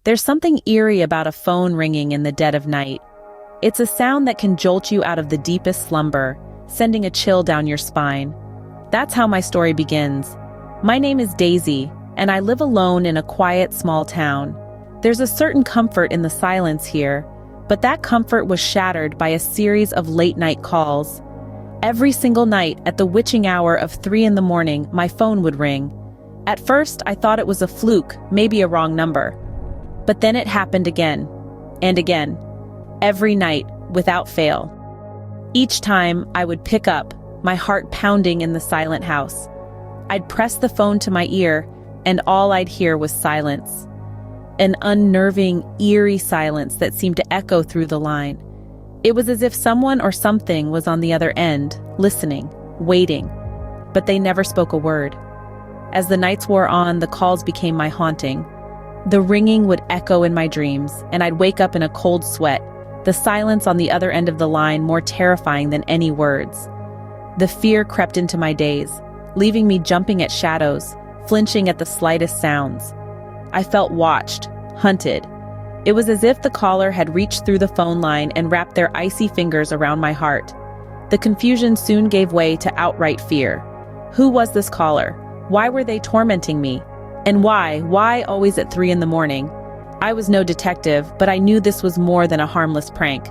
There's something eerie about a phone ringing in the dead of night. It's a sound that can jolt you out of the deepest slumber, sending a chill down your spine. That's how my story begins. My name is Daisy, and I live alone in a quiet, small town. There's a certain comfort in the silence here, but that comfort was shattered by a series of late-night calls. Every single night, at the witching hour of 3 in the morning, my phone would ring. At first, I thought it was a fluke, maybe a wrong number. But then it happened again, and again, every night, without fail. Each time, I would pick up, my heart pounding in the silent house. I'd press the phone to my ear, and all I'd hear was silence. An unnerving, eerie silence that seemed to echo through the line. It was as if someone or something was on the other end, listening, waiting, but they never spoke a word. As the nights wore on, the calls became my haunting. The ringing would echo in my dreams, and I'd wake up in a cold sweat, the silence on the other end of the line more terrifying than any words. The fear crept into my days, leaving me jumping at shadows, flinching at the slightest sounds. I felt watched, hunted. It was as if the caller had reached through the phone line and wrapped their icy fingers around my heart. The confusion soon gave way to outright fear. Who was this caller? Why were they tormenting me? And why always at 3 in the morning? I was no detective, but I knew this was more than a harmless prank.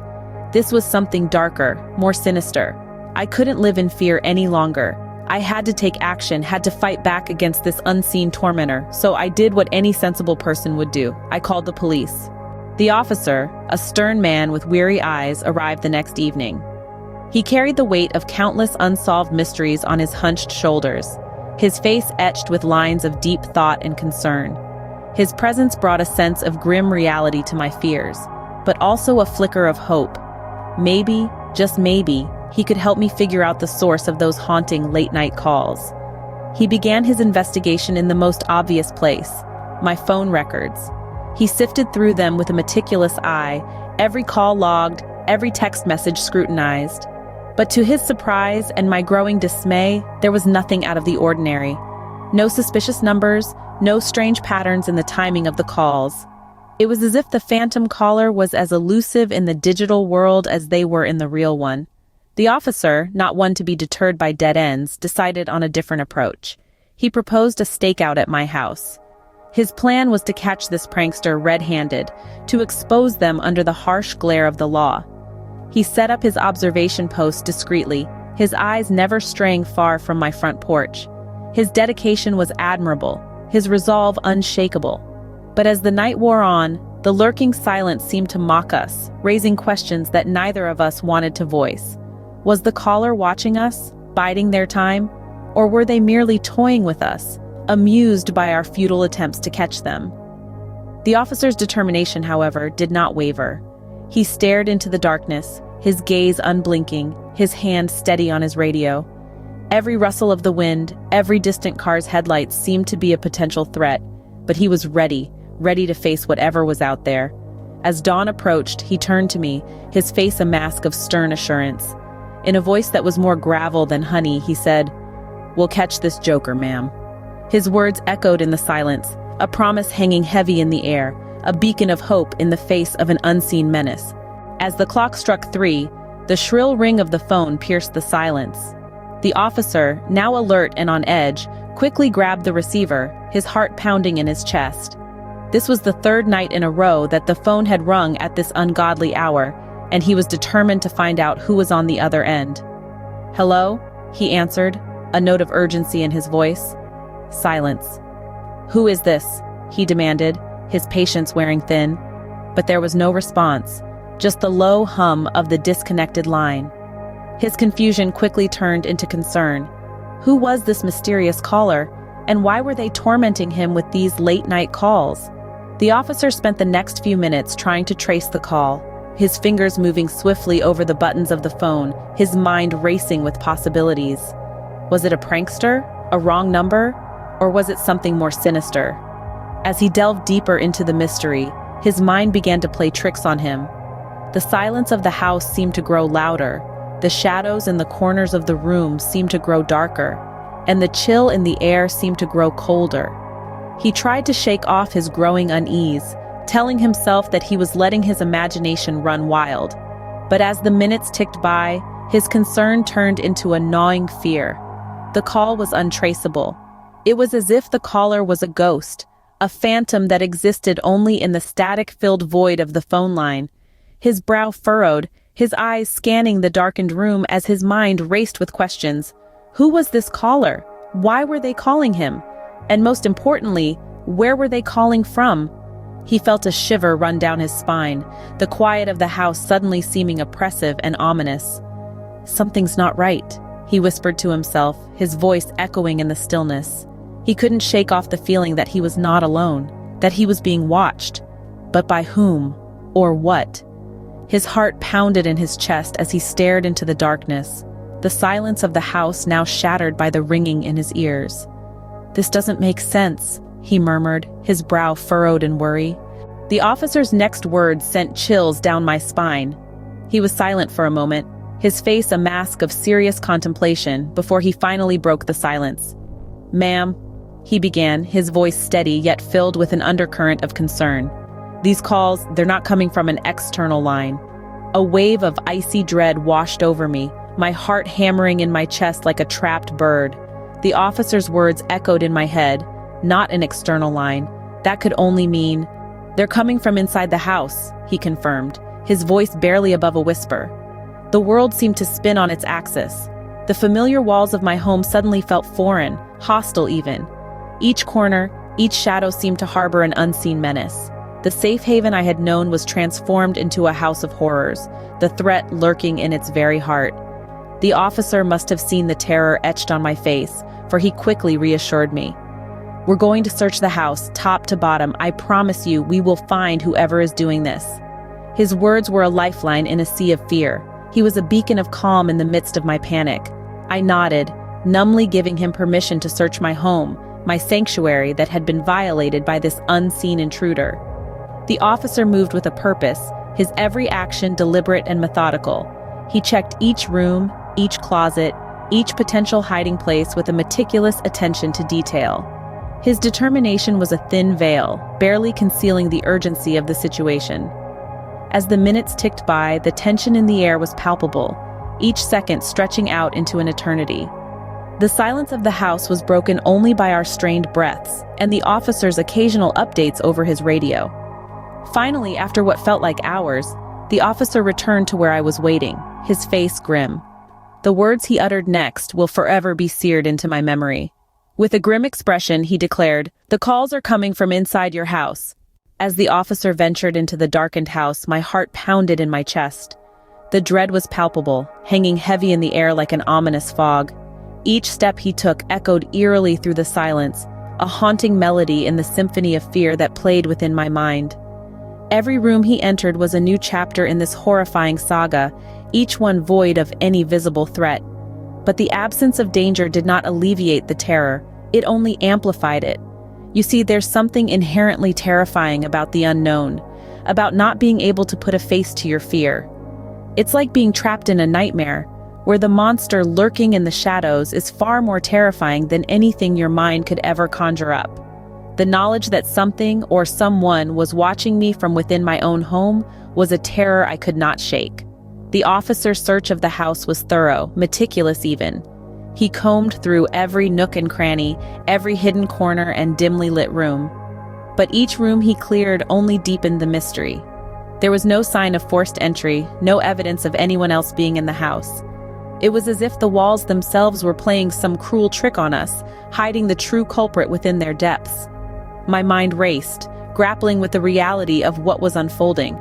This was something darker, more sinister. I couldn't live in fear any longer. I had to take action, had to fight back against this unseen tormentor, so I did what any sensible person would do. I called the police. The officer, a stern man with weary eyes, arrived the next evening. He carried the weight of countless unsolved mysteries on his hunched shoulders, his face etched with lines of deep thought and concern. His presence brought a sense of grim reality to my fears, but also a flicker of hope. Maybe, just maybe, he could help me figure out the source of those haunting late-night calls. He began his investigation in the most obvious place, my phone records. He sifted through them with a meticulous eye, every call logged, every text message scrutinized. But to his surprise and my growing dismay, there was nothing out of the ordinary. No suspicious numbers, no strange patterns in the timing of the calls. It was as if the phantom caller was as elusive in the digital world as they were in the real one. The officer, not one to be deterred by dead ends, decided on a different approach. He proposed a stakeout at my house. His plan was to catch this prankster red-handed, to expose them under the harsh glare of the law. He set up his observation post discreetly, his eyes never straying far from my front porch. His dedication was admirable, his resolve unshakable. But as the night wore on, the lurking silence seemed to mock us, raising questions that neither of us wanted to voice. Was the caller watching us, biding their time? Or were they merely toying with us, amused by our futile attempts to catch them? The officer's determination, however, did not waver. He stared into the darkness, his gaze unblinking, his hand steady on his radio. Every rustle of the wind, every distant car's headlights seemed to be a potential threat, but he was ready to face whatever was out there. As dawn approached, he turned to me, his face a mask of stern assurance. In a voice that was more gravel than honey, he said, "We'll catch this joker, ma'am." His words echoed in the silence, a promise hanging heavy in the air, a beacon of hope in the face of an unseen menace. As the clock struck 3, the shrill ring of the phone pierced the silence. The officer, now alert and on edge, quickly grabbed the receiver, his heart pounding in his chest. This was the 3rd night in a row that the phone had rung at this ungodly hour, and he was determined to find out who was on the other end. "Hello?" he answered, a note of urgency in his voice. Silence. "Who is this?" he demanded, his patience wearing thin. But there was no response, just the low hum of the disconnected line. His confusion quickly turned into concern. Who was this mysterious caller, and why were they tormenting him with these late-night calls? The officer spent the next few minutes trying to trace the call, his fingers moving swiftly over the buttons of the phone, his mind racing with possibilities. Was it a prankster, a wrong number, or was it something more sinister? As he delved deeper into the mystery, his mind began to play tricks on him. The silence of the house seemed to grow louder, the shadows in the corners of the room seemed to grow darker, and the chill in the air seemed to grow colder. He tried to shake off his growing unease, telling himself that he was letting his imagination run wild. But as the minutes ticked by, his concern turned into a gnawing fear. The call was untraceable. It was as if the caller was a ghost, a phantom that existed only in the static-filled void of the phone line. His brow furrowed, his eyes scanning the darkened room as his mind raced with questions. Who was this caller? Why were they calling him? And most importantly, where were they calling from? He felt a shiver run down his spine, the quiet of the house suddenly seeming oppressive and ominous. Something's not right, he whispered to himself, his voice echoing in the stillness. He couldn't shake off the feeling that he was not alone, that he was being watched. But by whom? Or what? His heart pounded in his chest as he stared into the darkness, the silence of the house now shattered by the ringing in his ears. This doesn't make sense, he murmured, his brow furrowed in worry. The officer's next words sent chills down my spine. He was silent for a moment, his face a mask of serious contemplation, before he finally broke the silence. "Ma'am," he began, his voice steady yet filled with an undercurrent of concern. "These calls, they're not coming from an external line." A wave of icy dread washed over me, my heart hammering in my chest like a trapped bird. The officer's words echoed in my head, not an external line. That could only mean, "They're coming from inside the house," he confirmed, his voice barely above a whisper. The world seemed to spin on its axis. The familiar walls of my home suddenly felt foreign, hostile even. Each corner, each shadow seemed to harbor an unseen menace. The safe haven I had known was transformed into a house of horrors, the threat lurking in its very heart. The officer must have seen the terror etched on my face, for he quickly reassured me. "We're going to search the house, top to bottom. I promise you, we will find whoever is doing this." His words were a lifeline in a sea of fear. He was a beacon of calm in the midst of my panic. I nodded, numbly giving him permission to search my home, my sanctuary that had been violated by this unseen intruder. The officer moved with a purpose, his every action deliberate and methodical. He checked each room, each closet, each potential hiding place with a meticulous attention to detail. His determination was a thin veil, barely concealing the urgency of the situation. As the minutes ticked by, the tension in the air was palpable, each second stretching out into an eternity. The silence of the house was broken only by our strained breaths and the officer's occasional updates over his radio. Finally, after what felt like hours, the officer returned to where I was waiting, his face grim. The words he uttered next will forever be seared into my memory. With a grim expression, he declared, "The calls are coming from inside your house." As the officer ventured into the darkened house, my heart pounded in my chest. The dread was palpable, hanging heavy in the air like an ominous fog. Each step he took echoed eerily through the silence, a haunting melody in the symphony of fear that played within my mind. Every room he entered was a new chapter in this horrifying saga, each one void of any visible threat. But the absence of danger did not alleviate the terror, it only amplified it. You see, there's something inherently terrifying about the unknown, about not being able to put a face to your fear. It's like being trapped in a nightmare, where the monster lurking in the shadows is far more terrifying than anything your mind could ever conjure up. The knowledge that something or someone was watching me from within my own home was a terror I could not shake. The officer's search of the house was thorough, meticulous even. He combed through every nook and cranny, every hidden corner and dimly lit room. But each room he cleared only deepened the mystery. There was no sign of forced entry, no evidence of anyone else being in the house. It was as if the walls themselves were playing some cruel trick on us, hiding the true culprit within their depths. My mind raced, grappling with the reality of what was unfolding.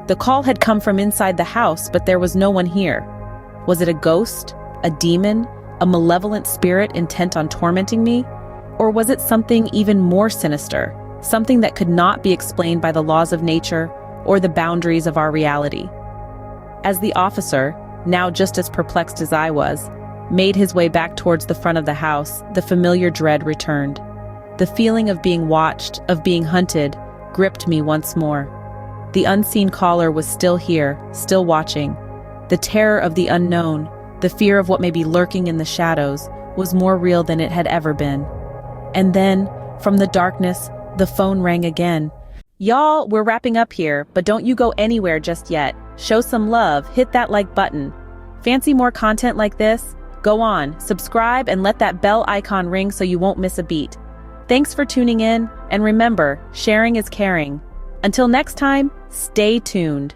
The call had come from inside the house, but there was no one here. Was it a ghost? A demon? A malevolent spirit intent on tormenting me? Or was it something even more sinister, something that could not be explained by the laws of nature or the boundaries of our reality? As the officer, now just as perplexed as I was, made his way back towards the front of the house, the familiar dread returned. The feeling of being watched, of being hunted, gripped me once more. The unseen caller was still here, still watching. The terror of the unknown, the fear of what may be lurking in the shadows, was more real than it had ever been. And then, from the darkness, the phone rang again. Y'all, we're wrapping up here, but don't you go anywhere just yet. Show some love, hit that like button. Fancy more content like this? Go on, subscribe and let that bell icon ring so you won't miss a beat. Thanks for tuning in, and remember, sharing is caring. Until next time, stay tuned.